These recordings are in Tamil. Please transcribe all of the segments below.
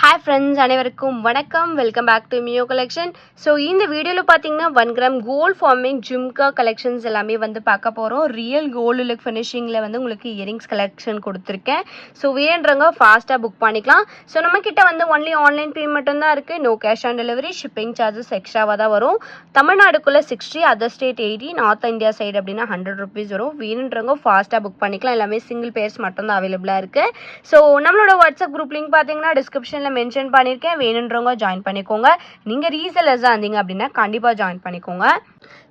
Hi friends, அனைவருக்கும் வணக்கம். Welcome back to Mio collection. So இந்த வீடியோவில் பார்த்தீங்கன்னா 1 gram gold forming jhumka collections எல்லாமே வந்து பார்க்க போகிறோம். ரியல் கோல்டு லுக் ஃபினிஷிங்கில் வந்து உங்களுக்கு இயரிங்ஸ் கலெக்ஷன் கொடுத்துருக்கேன். ஸோ வேணுன்றவங்க ஃபாஸ்ட்டாக புக் பண்ணிக்கலாம். ஸோ நம்மக்கிட்ட வந்து ஒன்லி ஆன்லைன் பேமெண்ட் தான் இருக்குது. No cash on delivery, shipping charges எக்ஸ்ட்ராவாக தான் வரும். தமிழ்நாடுக்குள்ளே 60, other state 80, north India side அப்படின்னா 100 ருபீஸ் வரும். வேணுன்றவங்க ஃபாஸ்ட்டாக புக் பண்ணிக்கலாம். எல்லாமே சிங்கிள் பேர்ஸ் மட்டும் தான் அவைலபிளாக இருக்குது. ஸோ நம்மளோட வாட்ஸ்அப் குரூப் லிங்க் பார்த்தீங்கன்னா டிஸ்கிரிப்ஷனில் மென்ஷன் பண்ணியிருக்கேன். வேணுன்றவங்க ஜாயின் பண்ணிக்கோங்க. நீங்கள் ரீசெல்லர்ஸாக இருந்தீங்க அப்படின்னா கண்டிப்பாக ஜாயின் பண்ணிக்கோங்க.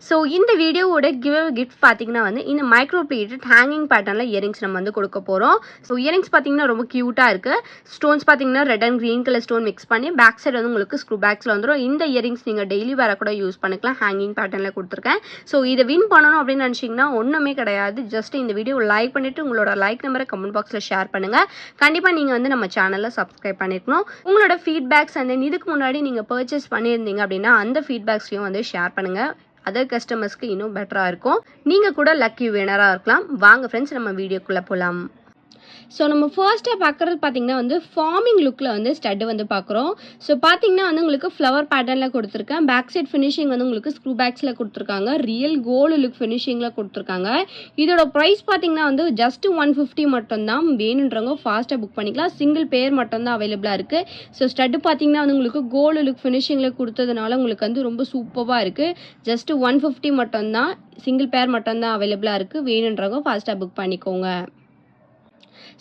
ஸோ இந்த வீடியோவோட கிஃப்ட் பார்த்தீங்கன்னா வந்து இந்த மைக்ரோ பிளேட்டட் ஹேங்கிங் பேட்டர்னில் இயரிங்ஸ் நம்ம வந்து கொடுக்க போகிறோம். ஸோ இயரிங்ஸ் பார்த்தீங்கன்னா ரொம்ப க்யூட்டாக இருக்குது. ஸ்டோன்ஸ் பார்த்தீங்கன்னா red and green colour stone mix பண்ணி பேக் சைடு வந்து உங்களுக்கு ஸ்க்ரூ பேக்ஸில் வந்துடும். இந்த இயரிங்ஸ் நீங்கள் டெய்லி வேற கூட யூஸ் பண்ணிக்கலாம். ஹேங்கிங் பேட்டர்னில் கொடுத்துருக்கேன். ஸோ இதை வின் பண்ணணும் அப்படின்னு நினச்சிங்கன்னா ஒன்றுமே கிடையாது. ஜஸ்ட் இந்த வீடியோ லைக் பண்ணிவிட்டு உங்களோட லைக் நம்பரை கமெண்ட் பாக்ஸில் ஷேர் பண்ணுங்கள். கண்டிப்பாக நீங்கள் வந்து நம்ம சேனலில் சப்ஸ்கிரைப் பண்ணியிருக்கணும். உங்களோட ஃபீட்பேக்ஸ் அண்ட் தென் இதுக்கு முன்னாடி நீங்கள் பர்ச்சேஸ் பண்ணியிருந்தீங்க அப்படின்னா அந்த ஃபீட்பேக்ஸையும் வந்து ஷேர் பண்ணுங்கள். அதர் கஸ்டமர்ஸ்க்கு இன்னும் பெட்டராக இருக்கும். நீங்கள் கூட லக்கி வினராக இருக்கலாம். வாங்க ஃப்ரெண்ட்ஸ், நம்ம வீடியோக்குள்ளே போகலாம். ஸோ நம்ம ஃபர்ஸ்ட்டாக பார்க்குறது பார்த்தீங்கன்னா வந்து ஃபார்மிங் லுக்கில் வந்து ஸ்டட்டு வந்து பார்க்குறோம். ஸோ பார்த்தீங்கன்னா வந்து உங்களுக்கு ஃப்ளவர் பேட்டர்னில் கொடுத்துருக்கேன். பேக் சைட் ஃபினிஷிங் வந்து உங்களுக்கு ஸ்க்ரூ பேக்ஸில் கொடுத்துருக்காங்க. ரியல் கோல்டு லுக் ஃபினிஷிங்கில் கொடுத்துருக்காங்க. இதோட ப்ரைஸ் பார்த்தீங்கன்னா வந்து ஜஸ்ட் 150 மட்டும்தான். வேணுன்றவங்க ஃபாஸ்ட்டாக புக் பண்ணிக்கலாம். சிங்கிள் பேர் மட்டும்தான் அவைலபிளாக இருக்குது. ஸோ ஸ்டட்டு பார்த்தீங்கன்னா வந்து உங்களுக்கு கோல்டு லுக் ஃபினிஷிங்கில் கொடுத்ததுனால உங்களுக்கு வந்து ரொம்ப சூப்பராக இருக்குது. ஜஸ்ட் 150 மட்டும்தான். சிங்கிள் பேர் மட்டும்தான் அவைலபிளாக இருக்குது. வேணுன்றவங்க ஃபாஸ்ட்டாக புக் பண்ணிக்கோங்க.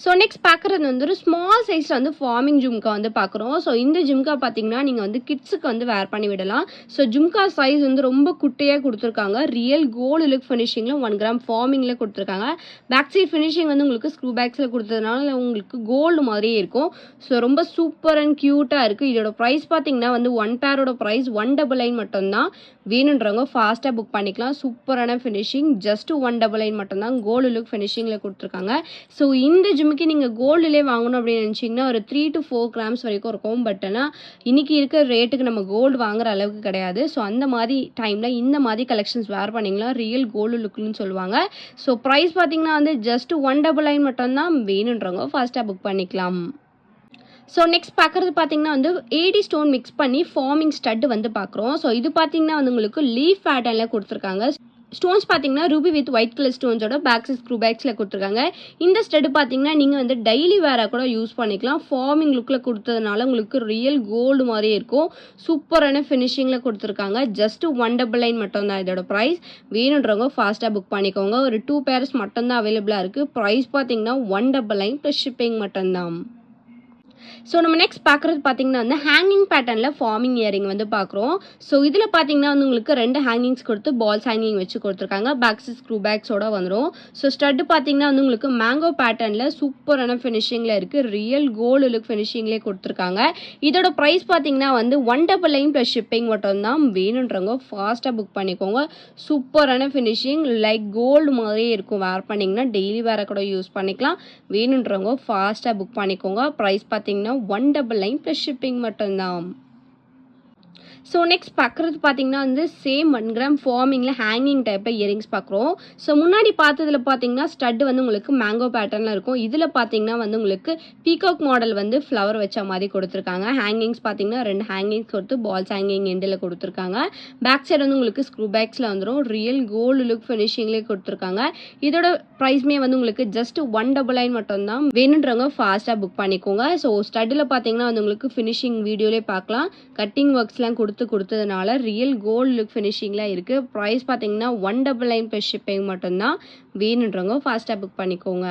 ஸோ நெக்ஸ்ட் பார்க்குறது வந்து ஒரு ஸ்மால் சைஸில் வந்து ஃபார்மிங் ஜும்கா வந்து பார்க்குறோம். ஸோ இந்த ஜும்கா பார்த்தீங்கன்னா நீங்கள் வந்து கிட்ஸுக்கு வந்து வேர் பண்ணி விடலாம். ஸோ ஜும்கா சைஸ் வந்து ரொம்ப குட்டையாக கொடுத்துருக்காங்க. ரியல் கோல்டு லுக் ஃபினிஷிங்கில் 1 கிராம் ஃபார்மிங்கில் கொடுத்துருக்காங்க. பேக் சைட் ஃபினிஷிங் வந்து உங்களுக்கு ஸ்க்ரூ பேக்ஸில் கொடுத்ததுனால உங்களுக்கு கோல்டு மாதிரியே இருக்கும். ஸோ ரொம்ப சூப்பர் அண்ட் க்யூட்டாக இருக்குது. இதோட ப்ரைஸ் பார்த்தீங்கன்னா வந்து 1 பேரோட ப்ரைஸ் 199 மட்டும்தான். வேணுன்றவங்க ஃபாஸ்ட்டாக புக் பண்ணிக்கலாம். சூப்பரான ஃபினிஷிங். ஜஸ்ட் 199 மட்டும்தான். கோல்டு லுக் ஃபினிஷிங்கில் கொடுத்துருக்காங்க. ஸோ இந்த ஜிம்முக்கு நீங்கள் கோல்டுலேயே வாங்கணும் அப்படின்னு நினச்சிங்கன்னா ஒரு 3 to 4 கிராம்ஸ் வரைக்கும் இருக்கும். பட் ஆனால் இன்றைக்கி இருக்கிற ரேட்டுக்கு நம்ம கோல்டு வாங்குற அளவுக்கு கிடையாது. ஸோ அந்த மாதிரி டைமில் இந்த மாதிரி கலெக்ஷன்ஸ் வேர் பண்ணிங்களா ரியல் கோல்டு லுக்னு சொல்லுவாங்க. ஸோ ப்ரைஸ் பார்த்தீங்கன்னா வந்து ஜஸ்ட் 199 மட்டும்தான். வேணுன்றவங்க ஃபாஸ்ட்டாக புக் பண்ணிக்கலாம். ஸோ நெக்ஸ்ட் பார்க்குறது பார்த்தீங்கன்னா வந்து 80 ஸ்டோன் மிக்ஸ் பண்ணி ஃபார்மிங் ஸ்டட் வந்து பார்க்குறோம். ஸோ இது பார்த்தீங்கன்னா வந்து உங்களுக்கு லீஃப் பேட்டர்னில் கொடுத்துருக்காங்க. ஸ்டோன்ஸ் பார்த்தீங்கன்னா ரூபி வித் ஒயிட் கலர் ஸ்டோன்ஸோட பேக் ஸ்க்ரூ பேக்ஸில் கொடுத்துருக்காங்க. இந்த ஸ்டட் பார்த்தீங்கன்னா நீங்கள் வந்து டெய்லி வேராக கூட யூஸ் பண்ணிக்கலாம். ஃபார்மிங் லுக்கில் கொடுத்ததுனால உங்களுக்கு ரியல் கோல்டு மாதிரியே இருக்கும். சூப்பரான ஃபினிஷிங்கில் கொடுத்துருக்காங்க. ஜஸ்ட் 199 மட்டும்தான் இதோட ப்ரைஸ். வேணுன்றவங்க ஃபாஸ்ட்டாக புக் பண்ணிக்கோங்க. ஒரு 2 பேர்ஸ் மட்டும்தான் அவைலபிளாக இருக்குது. ப்ரைஸ் பார்த்தீங்கன்னா 199 ப்ளஸ் ஷிப்பிங் மட்டும்தான். ஸோ நம்ம நெக்ஸ்ட் பார்க்குறது பார்த்தீங்கன்னா வந்து ஹேங்கிங் பேட்டர்னில் ஃபார்மிங் இயரிங் வந்து பார்க்குறோம். ஸோ இதில் பார்த்தீங்கன்னா வந்து உங்களுக்கு 2 ஹேங்கிங்ஸ் கொடுத்து பால்ஸ் ஹேங்கிங் வச்சு கொடுத்துருக்காங்க. பேக்ஸ் ஸ்க்ரூ பேக்ஸோட வந்துடும். ஸோ ஸ்டட்டு பார்த்தீங்கன்னா வந்து உங்களுக்கு மேங்கோ பேட்டர்னில் சூப்பரான ஃபினிஷிங்கில் இருக்குது. ரியல் கோல்டு லுக் ஃபினிஷிங்லேயே கொடுத்துருக்காங்க. இதோட ப்ரைஸ் பார்த்தீங்கன்னா வந்து 199 ப்ளஸ் ஷிப்பிங் மட்டும்தான். வேணுன்றவங்க ஃபாஸ்ட்டாக புக் பண்ணிக்கோங்க. சூப்பரான ஃபினிஷிங், லைக் கோல்டு மாதிரியே இருக்கும். வேர் பண்ணிங்கன்னா டெய்லி வேற கூட யூஸ் பண்ணிக்கலாம். வேணுன்றவங்க ஃபாஸ்ட்டாக புக் பண்ணிக்கோங்க. ப்ரைஸ் பார்த்தீங்கன்னா 199 ப்ளஸ் ஷிப்பிங் மட்டும்தான். ஸோ நெக்ஸ்ட் பார்க்குறது பார்த்தீங்கன்னா வந்து சேம் 1 கிராம் ஃபார்மிங்கில் ஹேங்கிங் டைப்பில் இயரிங்ஸ் பார்க்குறோம். ஸோ முன்னாடி பார்த்ததில் பார்த்தீங்கன்னா ஸ்டட் வந்து உங்களுக்கு மேங்கோ பேட்டர்னில் இருக்கும். இதில் பார்த்தீங்கன்னா வந்து உங்களுக்கு பீகாக் மாடல் வந்து ஃப்ளவர் வச்ச மாதிரி கொடுத்துருக்காங்க. ஹேங்கிங்ஸ் பார்த்தீங்கன்னா 2 ஹேங்கிங்ஸ் கொடுத்து பால்ஸ் ஹேங்கிங் எண்டில் கொடுத்துருக்காங்க. பேக் சைடு வந்து உங்களுக்கு ஸ்க்ரூ பேக்ஸில் வந்துடும். ரியல் கோல்டு லுக் ஃபினிஷிங்லேயே கொடுத்துருக்காங்க. இதோட ப்ரைஸ்மே வந்து உங்களுக்கு ஜஸ்ட் 199 மட்டும்தான். வேணுன்றவங்க ஃபாஸ்ட்டாக புக் பண்ணிக்கோங்க. ஸோ ஸ்டட்டில் பார்த்தீங்கன்னா வந்து உங்களுக்கு ஃபினிஷிங் வீடியோலேயே பார்க்கலாம். கட்டிங் ஒர்க்ஸ்லாம் கொடுத்ததுனால ரியல் கோல்டு லுக் ஃபினிஷிங்ல இருக்கு. ப்ரைஸ் பார்த்தீங்கன்னா 199 ப்ளஸ் ஷிப்பிங் மட்டும்தான். வேணுன்றவங்க ஃபாஸ்ட்டாக புக் பண்ணிக்கோங்க.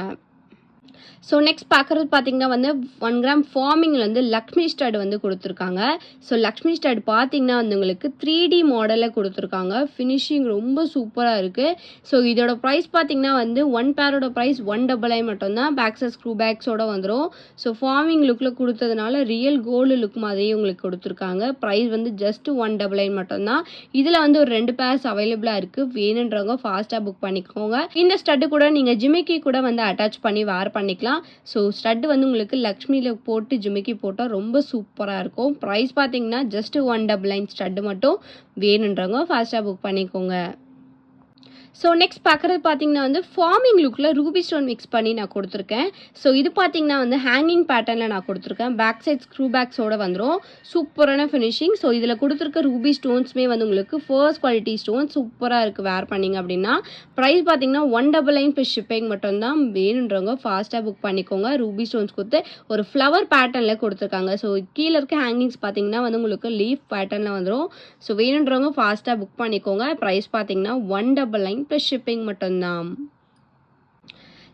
ஸோ நெக்ஸ்ட் பார்க்குறது பார்த்தீங்கன்னா வந்து 1 கிராம் ஃபார்மிங்கில் வந்து லக்ஷ்மி ஸ்டட் வந்து கொடுத்துருக்காங்க. ஸோ லக்ஷ்மி ஸ்டட் பார்த்தீங்கன்னா வந்து உங்களுக்கு 3D மாடலில் கொடுத்துருக்காங்க. ஃபினிஷிங் ரொம்ப சூப்பராக இருக்குது. ஸோ இதோட ப்ரைஸ் பார்த்தீங்கன்னா வந்து 1 பேரோட ப்ரைஸ் 199 மட்டும்தான். பேக்ஸஸ் ஸ்க்ரூ பேக்ஸோட வந்துடும். ஸோ ஃபார்மிங் லுக்கில் கொடுத்ததுனால ரியல் கோல்டு லுக் மாதிரியே உங்களுக்கு கொடுத்துருக்காங்க. ப்ரைஸ் வந்து ஜஸ்ட் 199 மட்டும்தான். இதில் வந்து ஒரு 2 பேர்ஸ் அவைலபிளாக இருக்குது. வேணுன்றவங்க ஃபாஸ்ட்டாக புக் பண்ணிக்கோங்க. இந்த ஸ்டட்டு கூட நீங்கள் ஜிமிக்கி கூட வந்து அட்டாச் பண்ணி வேர் பண்ணிக்கலாம். ஸோ ஸ்டட் வந்து உங்களுக்கு லக்ஷ்மியில் போட்டு ஜிமிக்கி போட்டால் ரொம்ப சூப்பராக இருக்கும். ப்ரைஸ் பார்த்தீங்கன்னா ஜஸ்ட் 199 ஸ்டட் மட்டும். வேணுன்றவங்க ஃபாஸ்ட்டாக புக் பண்ணிக்கோங்க. ஸோ நெக்ஸ்ட் பார்க்குறது பார்த்தீங்கன்னா வந்து ஃபார்மிங் லுக்கில் ரூபி ஸ்டோன் மிக்ஸ் பண்ணி நான் கொடுத்துருக்கேன். ஸோ இது பார்த்தீங்கன்னா வந்து ஹேங்கிங் பேட்டர்னில் நான் கொடுத்துருக்கேன். பேக் சைட் ஸ்க்ரூ பேக்ஸோடு வந்துடும். சூப்பரான ஃபினிஷிங். ஸோ இதில் கொடுத்துருக்க ரூபி ஸ்டோன்ஸுமே வந்து உங்களுக்கு ஃபர்ஸ்ட் குவாலிட்டி ஸ்டோன் சூப்பராக இருக்குது. வேர் பண்ணிங்க அப்படின்னா ப்ரைஸ் பார்த்தீங்கன்னா 199 ப்ளஸ் ஷிப்பிங் மட்டும்தான். வேணுன்றவங்க ஃபாஸ்ட்டாக புக் பண்ணிக்கோங்க. ரூபி ஸ்டோன்ஸ் கொடுத்து ஒரு ஃப்ளவர் பேட்டர்னில் கொடுத்துருக்காங்க. ஸோ கீழே இருக்க ஹேங்கிங்ஸ் பார்த்தீங்கன்னா வந்து உங்களுக்கு லீஃப் பேட்டர்னில் வந்துடும். ஸோ வேணுன்றவங்க ஃபாஸ்ட்டாக புக் பண்ணிக்கோங்க. ப்ரைஸ் பார்த்தீங்கன்னா 199 ப்ளஸ் ஷிப்பிங் மட்டும்தான்.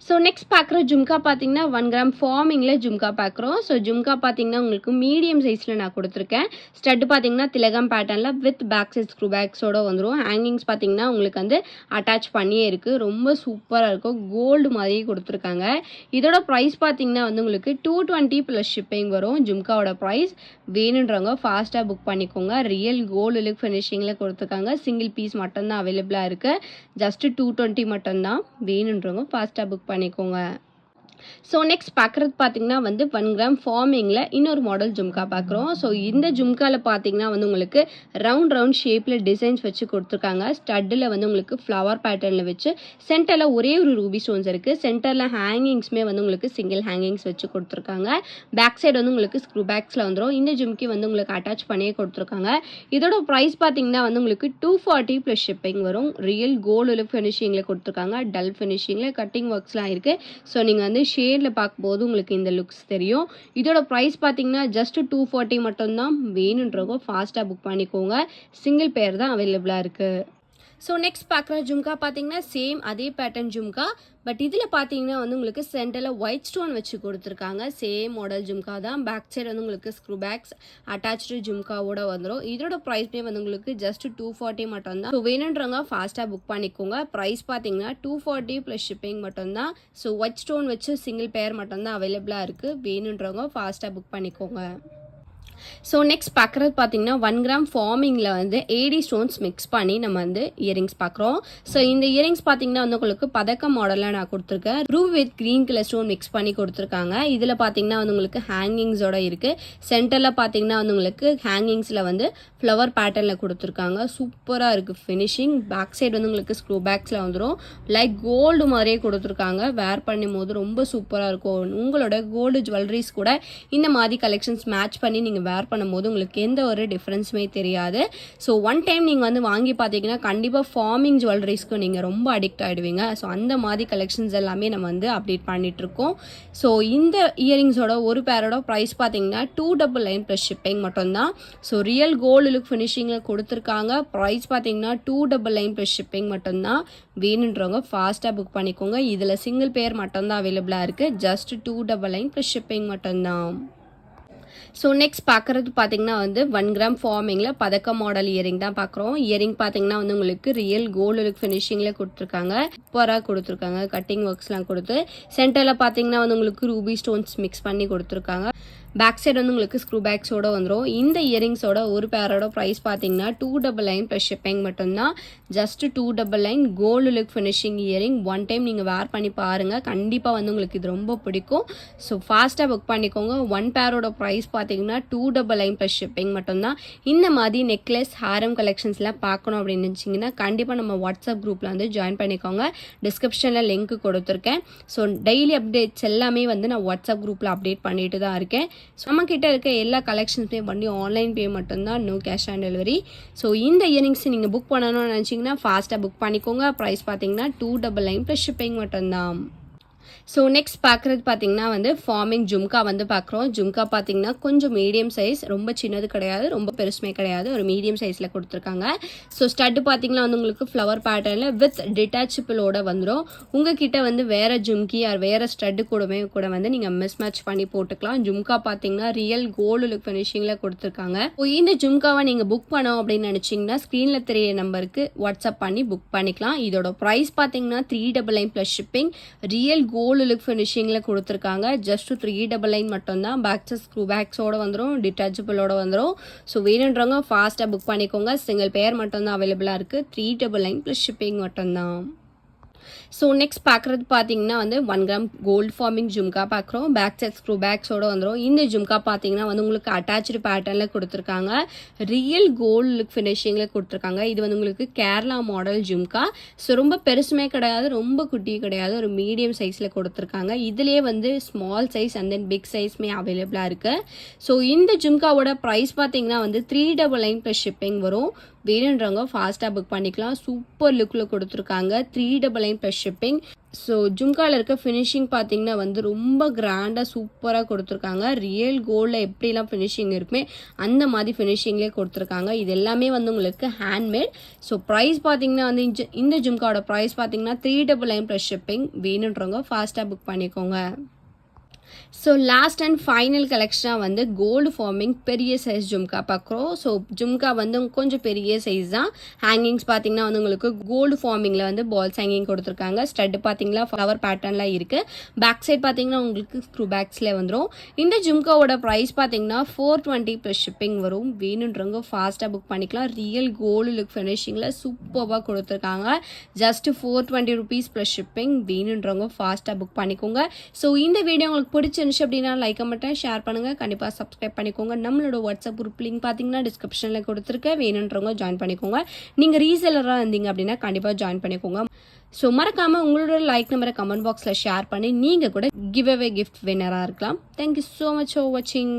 ஸோ நெக்ஸ்ட் பார்க்குற ஜும்கா பார்த்தீங்கன்னா 1 கிராம் ஃபார்மிங்கில் ஜும்கா பார்க்குறோம். ஸோ ஜும்கா பார்த்தீங்கன்னா உங்களுக்கு மீடியம் சைஸில் நான் கொடுத்துருக்கேன். ஸ்டட்டு பார்த்தீங்கன்னா திலகம் பேட்டர்னில் வித் பேக் சைட் ஸ்க்ரூ பேக்ஸோடு வந்துடும். ஹேங்கிங்ஸ் பார்த்தீங்கன்னா உங்களுக்கு வந்து அட்டாச் பண்ணியே இருக்குது. ரொம்ப சூப்பராக இருக்கும். கோல்டு மாதிரியே கொடுத்துருக்காங்க. இதோட ப்ரைஸ் பார்த்தீங்கன்னா வந்து உங்களுக்கு 220 ப்ளஸ் ஷிப்பிங் வரும். ஜும்காவோட ப்ரைஸ் வேணுன்றவங்க ஃபாஸ்ட்டாக புக் பண்ணிக்கோங்க. ரியல் கோல்டு லுக் ஃபினிஷிங்கில் கொடுத்துருக்காங்க. சிங்கிள் பீஸ் மட்டும்தான் அவைலபிளாக இருக்குது. ஜஸ்ட்டு 220 மட்டும்தான். வேணுன்றவங்க ஃபாஸ்ட்டாக புக் பண்ணிக்கோங்க. ஸோ நெக்ஸ்ட் பார்க்குறது பார்த்தீங்கன்னா வந்து 1 கிராம் ஃபார்மிங்கில் இன்னொரு மாடல் ஜும்கா பார்க்குறோம். ஸோ இந்த ஜும்காவில் பார்த்தீங்கன்னா வந்து உங்களுக்கு ரவுண்ட் ஷேப்பில் டிசைன்ஸ் வச்சு கொடுத்துருக்காங்க. ஸ்டட்டில் வந்து உங்களுக்கு ஃப்ளவர் பேட்டர்னில் வச்சு சென்டரில் ஒரே ஒரு ரூபி ஸ்டோன்ஸ் இருக்குது. சென்டரில் ஹேங்கிங்ஸுமே வந்து உங்களுக்கு சிங்கிள் ஹேங்கிங்ஸ் வச்சு கொடுத்துருக்காங்க. பேக் சைடு வந்து உங்களுக்கு ஸ்க்ரூ பேக்ஸில் வந்துடும். இந்த ஜும்கி வந்து உங்களுக்கு அட்டாச் பண்ணியே கொடுத்துருக்காங்க. இதோட ப்ரைஸ் பார்த்தீங்கன்னா வந்து உங்களுக்கு 240 ப்ளஸ் ஷிப்பிங் வரும். ரியல் கோல்டு லுக் ஃபினிஷிங்கில் கொடுத்துருக்காங்க. டல் ஃபினிஷிங்கில் கட்டிங் ஒர்க்ஸ்லாம் இருக்குது. ஸோ நீங்கள் வந்து ஷேடில் பார்க்கும்போது உங்களுக்கு இந்த லுக்ஸ் தெரியும். இதோட ப்ரைஸ் பார்த்தீங்கன்னா ஜஸ்ட் 240 மட்டும்தான். வேணுன்றவங்க ஃபாஸ்ட்டாக புக் பண்ணிக்கோங்க. சிங்கிள் பேர் தான் அவைலபிளாக இருக்குது. ஸோ நெக்ஸ்ட் பார்க்குற ஜும்கா பார்த்தீங்கன்னா சேம் அதே பேட்டர்ன் ஜும்கா. பட் இதில் பார்த்தீங்கன்னா வந்து உங்களுக்கு சென்டரில் ஒயிட் ஸ்டோன் வச்சு கொடுத்துருக்காங்க. சேம் மாடல் ஜும்கா தான். பேக் சைடு வந்து உங்களுக்கு ஸ்க்ரூ பேக்ஸ் அட்டாச்சு ஜும்காவோட வந்துடும். இதோட ப்ரைஸ்மே வந்து உங்களுக்கு ஜஸ்ட் 240 மட்டும்தான். ஸோ வேணுன்றவங்க ஃபாஸ்ட்டாக புக் பண்ணிக்கோங்க. ப்ரைஸ் பார்த்தீங்கன்னா 240 ப்ளஸ் ஷிப்பிங் மட்டும்தான். ஸோ ஒயிட் ஸ்டோன் வச்சு சிங்கிள் பேர் மட்டும்தான் அவைலபிளாக இருக்குது. வேணுன்றவங்க ஃபாஸ்ட்டாக புக் பண்ணிக்கோங்க. ஸோ நெக்ஸ்ட் பார்க்குறது பார்த்தீங்கன்னா 1 கிராம் ஃபார்மிங்கில் வந்து ஏடி ஸ்டோன்ஸ் மிக்ஸ் பண்ணி நம்ம வந்து இயரிங்ஸ் பார்க்குறோம். ஸோ இந்த இயரிங்ஸ் பார்த்தீங்கன்னா வந்து உங்களுக்கு பதக்க மாடலில் நான் கொடுத்துருக்கேன். Ruby with green colour stone mix பண்ணி கொடுத்துருக்காங்க. இதில் பார்த்தீங்கன்னா வந்து உங்களுக்கு ஹேங்கிங்ஸோட இருக்குது. சென்டரில் பார்த்தீங்கன்னா வந்து உங்களுக்கு ஹேங்கிங்ஸில் வந்து ஃப்ளவர் பேட்டர்னில் கொடுத்துருக்காங்க. சூப்பராக இருக்குது ஃபினிஷிங். பேக் சைடு வந்து உங்களுக்கு ஸ்க்ரூ பேக்ஸில் வந்துடும். லைக் கோல்டு மாதிரியே கொடுத்துருக்காங்க. வேர் பண்ணும் போது ரொம்ப சூப்பராக இருக்கும். உங்களோட கோல்டு ஜுவல்லரிஸ் கூட இந்த மாதிரி கலெக்ஷன்ஸ் மேட்ச் பண்ணி நீங்கள் வேர் பண்ணும்போது உங்களுக்கு எந்த ஒரு டிஃப்ரென்ஸுமே தெரியாது. ஸோ ஒன் டைம் நீங்கள் வந்து வாங்கி பார்த்தீங்கன்னா கண்டிப்பாக ஃபார்மிங் ஜுவல்லரிஸ்க்கு நீங்கள் ரொம்ப அடிக்ட் ஆகிடுவீங்க. ஸோ அந்த மாதிரி கலெக்ஷன்ஸ் எல்லாமே நம்ம வந்து அப்டேட் பண்ணிகிட்ருக்கோம். ஸோ இந்த இயரிங்ஸோட ஒரு பேரோட ப்ரைஸ் பார்த்தீங்கன்னா 299 ப்ளஸ் ஷிப்பிங் மட்டும்தான். ஸோ ரியல் கோல்டு லுக் ஃபினிஷிங்கில் கொடுத்துருக்காங்க. ப்ரைஸ் பார்த்தீங்கன்னா 299 ப்ளஸ் ஷிப்பிங் மட்டும்தான். வேணுன்றவங்க ஃபாஸ்ட்டாக புக் பண்ணிக்கோங்க. இதில் சிங்கிள் பேர் மட்டும்தான் அவைலபிளாக இருக்குது. ஜஸ்ட் 299 ப்ளஸ் ஷிப்பிங் மட்டும்தான். ஸோ நெக்ஸ்ட் பார்க்குறது பார்த்தீங்கன்னா வந்து 1 கிராம் ஃபார்மிங்கில் பதக்க மாடல் இயரிங் தான் பார்க்குறோம். இயரிங் பார்த்தீங்கன்னா வந்து உங்களுக்கு ரியல் கோல்டு லுக் ஃபினிஷிங்கில் கொடுத்துருக்காங்க. சூப்பராக கொடுத்துருக்காங்க. கட்டிங் ஒர்க்ஸ்லாம் கொடுத்து சென்டரில் பார்த்தீங்கன்னா வந்து உங்களுக்கு ரூபி ஸ்டோன்ஸ் மிக்ஸ் பண்ணி கொடுத்துருக்காங்க. பேக் சைடு வந்து உங்களுக்கு ஸ்க்ரூ பேக்ஸோட வந்துடும். இந்த இயரிங்ஸோட ஒரு பேரோட ப்ரைஸ் பார்த்தீங்கன்னா 299 ப்ளஸ் ஷிப்பிங் மட்டும்தான். Just 299 gold look finishing earring. One time நீங்கள் வேர் பண்ணி பாருங்கள். கண்டிப்பாக வந்து உங்களுக்கு இது ரொம்ப பிடிக்கும். ஸோ ஃபாஸ்ட்டாக புக் பண்ணிக்கோங்க. ஒன் பேரோட ப்ரைஸ் பார்த்தீங்கன்னா 299 ப்ளஸ் ஷிப்பிங் மட்டும்தான். இந்த மாதிரி நெக்லஸ் ஹாரம் கலெக்ஷன்ஸ்லாம் பார்க்கணும் அப்படின்னு நினச்சிங்கன்னா கண்டிப்பாக நம்ம வாட்ஸ்அப் குரூப்பில் வந்து ஜாயின் பண்ணிக்கோங்க. டிஸ்கிரிப்ஷனில் லிங்க் கொடுத்துருக்கேன். ஸோ டெய்லி அப்டேட்ஸ் எல்லாமே வந்து நான் வாட்ஸ்அப் குரூப்பில் அப்டேட் பண்ணிட்டு தான் இருக்கேன். ஸோ நம்மக்கிட்ட இருக்க எல்லா கலெக்ஷன்ஸுமே பண்ணி ஆன்லைன் பே மட்டும்தான். No cash on delivery. So இந்த இயரிங்ஸ் நீங்கள் புக் பண்ணணும்னு நினச்சிங்கன்னா ஃபாஸ்ட்டாக புக் பண்ணிக்கோங்க. ப்ரைஸ் பார்த்தீங்கன்னா 299 ப்ளஸ் ஷிப்பிங் மட்டும்தான். ஸோ நெக்ஸ்ட் பார்க்குறது பார்த்தீங்கன்னா வந்து ஃபார்மிங் ஜும்கா வந்து பார்க்குறோம். ஜும்கா பார்த்தீங்கன்னா கொஞ்சம் மீடியம் சைஸ், ரொம்ப சின்னது கிடையாது, ரொம்ப பெருசுமே கிடையாது, ஒரு மீடியம் சைஸில் கொடுத்துருக்காங்க. ஸோ ஸ்டட்டு பார்த்தீங்கன்னா வந்து உங்களுக்கு ஃப்ளவர் பேட்டர்னில் வித் டிட்டாச்சபிளோட வந்துடும். உங்ககிட்ட வந்து வேறு ஜும்கி ஆர் வேறு ஸ்டட்டு கூட வந்து நீங்கள் மிஸ் மேட்ச் பண்ணி போட்டுக்கலாம். ஜும்கா பார்த்தீங்கன்னா ரியல் கோல்டு லுக் ஃபினிஷிங்கில் கொடுத்துருக்காங்க. இந்த ஜும்காவை நீங்கள் புக் பண்ணோம் அப்படின்னு நினச்சிங்கன்னா ஸ்க்ரீனில் தெரிய நம்பருக்கு வாட்ஸ்அப் பண்ணி புக் பண்ணிக்கலாம். இதோட ப்ரைஸ் பார்த்தீங்கன்னா 399 ப்ளஸ் ஷிப்பிங். ரியல் கோல்டு லுக் ஃபினிஷிங்கில் கொடுத்துருக்காங்க. ஜஸ்ட் 399 மட்டும்தான். பேக் ஸ்க்ரூ பேக்ஸோட வந்துடும், டிட்டாச்சபிளோட வந்துடும். ஸோ வேணுன்றவங்க ஃபாஸ்ட்டாக புக் பண்ணிக்கோங்க. சிங்கிள் பேர் மட்டும்தான் அவைலபிளாக இருக்குது. 399 ப்ளஸ் ஷிப்பிங் மட்டும்தான். ஸோ நெக்ஸ்ட் பார்க்குறது பார்த்தீங்கன்னா வந்து 1 கிராம் கோல்டு ஃபார்மிங் ஜும்கா பார்க்குறோம். பேக் சைட் ஸ்க்ரூ பேக்ஸோட வந்துடும். இந்த ஜும்கா பார்த்தீங்கன்னா வந்து உங்களுக்கு அட்டாச்சு பேட்டர்னில் கொடுத்துருக்காங்க. ரியல் கோல்டு லுக் ஃபினிஷிங்கில் கொடுத்துருக்காங்க. இது வந்து உங்களுக்கு கேரளா மாடல் ஜும்கா. ஸோ ரொம்ப பெருசுமே கிடையாது, ரொம்ப குட்டியும் கிடையாது, ஒரு மீடியம் சைஸில் கொடுத்துருக்காங்க. இதுலேயே வந்து small size and then big சைஸ்மே அவைலபிளாக இருக்குது. ஸோ இந்த ஜும்காவோட ப்ரைஸ் பார்த்தீங்கன்னா வந்து 399 ப்ளஸ் ஷிப்பிங் வரும். வேணுன்றவங்க ஃபாஸ்ட்டாக புக் பண்ணிக்கலாம். சூப்பர் லுக்கில் கொடுத்துருக்காங்க. 399 ப்ளஸ் ஷிப்பிங். ஸோ ஜும்காவில் இருக்க ஃபினிஷிங் பார்த்தீங்கன்னா வந்து ரொம்ப கிராண்டாக சூப்பராக கொடுத்துருக்காங்க. ரியல் கோல்டில் எப்படிலாம் ஃபினிஷிங் இருக்குமே அந்த மாதிரி ஃபினிஷிங்லேயே கொடுத்துருக்காங்க. இது எல்லாமே வந்து உங்களுக்கு ஹேண்ட்மேட். ஸோ ப்ரைஸ் பார்த்தீங்கன்னா வந்து இந்த ஜும்காவோட ப்ரைஸ் பார்த்தீங்கன்னா 399 ப்ளஸ் ஷிப்பிங். வேணுன்றவங்க ஃபாஸ்ட்டாக புக் பண்ணிக்கோங்க. ஸோ லாஸ்ட் அண்ட் ஃபைனல் கலெக்ஷனாக வந்து கோல்டு ஃபார்மிங் பெரிய சைஸ் ஜும்கா பார்க்குறோம். ஸோ ஜும்கா வந்து கொஞ்சம் பெரிய சைஸ் தான். ஹேங்கிங்ஸ் பார்த்தீங்கன்னா வந்து உங்களுக்கு கோல்டு ஃபார்மிங்கில் வந்து பால்ஸ் ஹேங்கிங் கொடுத்துருக்காங்க. ஸ்டட் பார்த்தீங்கன்னா ஃப்ளவர் பேட்டர்னில் இருக்குது. பேக் சைட் பார்த்தீங்கன்னா உங்களுக்கு ஸ்க்ரூ பேக்ஸில் வந்துடும். இந்த ஜும்காவோட ப்ரைஸ் பார்த்தீங்கன்னா 420 ப்ளஸ் ஷிப்பிங் வரும். வேணுன்றவங்க ஃபாஸ்ட்டாக புக் பண்ணிக்கலாம். ரியல் கோல்டு லுக் ஃபினிஷிங்கில் சூப்பராக கொடுத்துருக்காங்க. Just 420 rupees plus shipping. வேணுன்றவங்க ஃபாஸ்ட்டாக புக் பண்ணிக்கோங்க. ஸோ இந்த வீடியோ உங்களுக்கு பிடிச்சிருந்துச்சு அப்படின்னா லைக் மட்டும் ஷேர் பண்ணுங்கள். கண்டிப்பாக சப்ஸ்கிரைப் பண்ணிக்கோங்க. நம்மளோட வாட்ஸ்அப் குரூப் லிங்க் பார்த்தீங்கன்னா டிஸ்கிரிப்ஷனில் கொடுத்துருக்கேன். வேணுன்றவங்க ஜாயின் பண்ணிக்கோங்க. நீங்கள் ரீசெல்லராக இருந்தீங்க அப்படின்னா கண்டிப்பாக ஜாயின் பண்ணிக்கோங்க. ஸோ மறக்காமல் உங்களோட லைக் நம்பரை கமெண்ட் பாக்ஸில் ஷேர் பண்ணி நீங்கள் கூட கிவ் அவே கிஃப்ட் வின்னராக இருக்கலாம். தேங்க்யூ ஸோ மச் ஃபார் வாட்சிங்.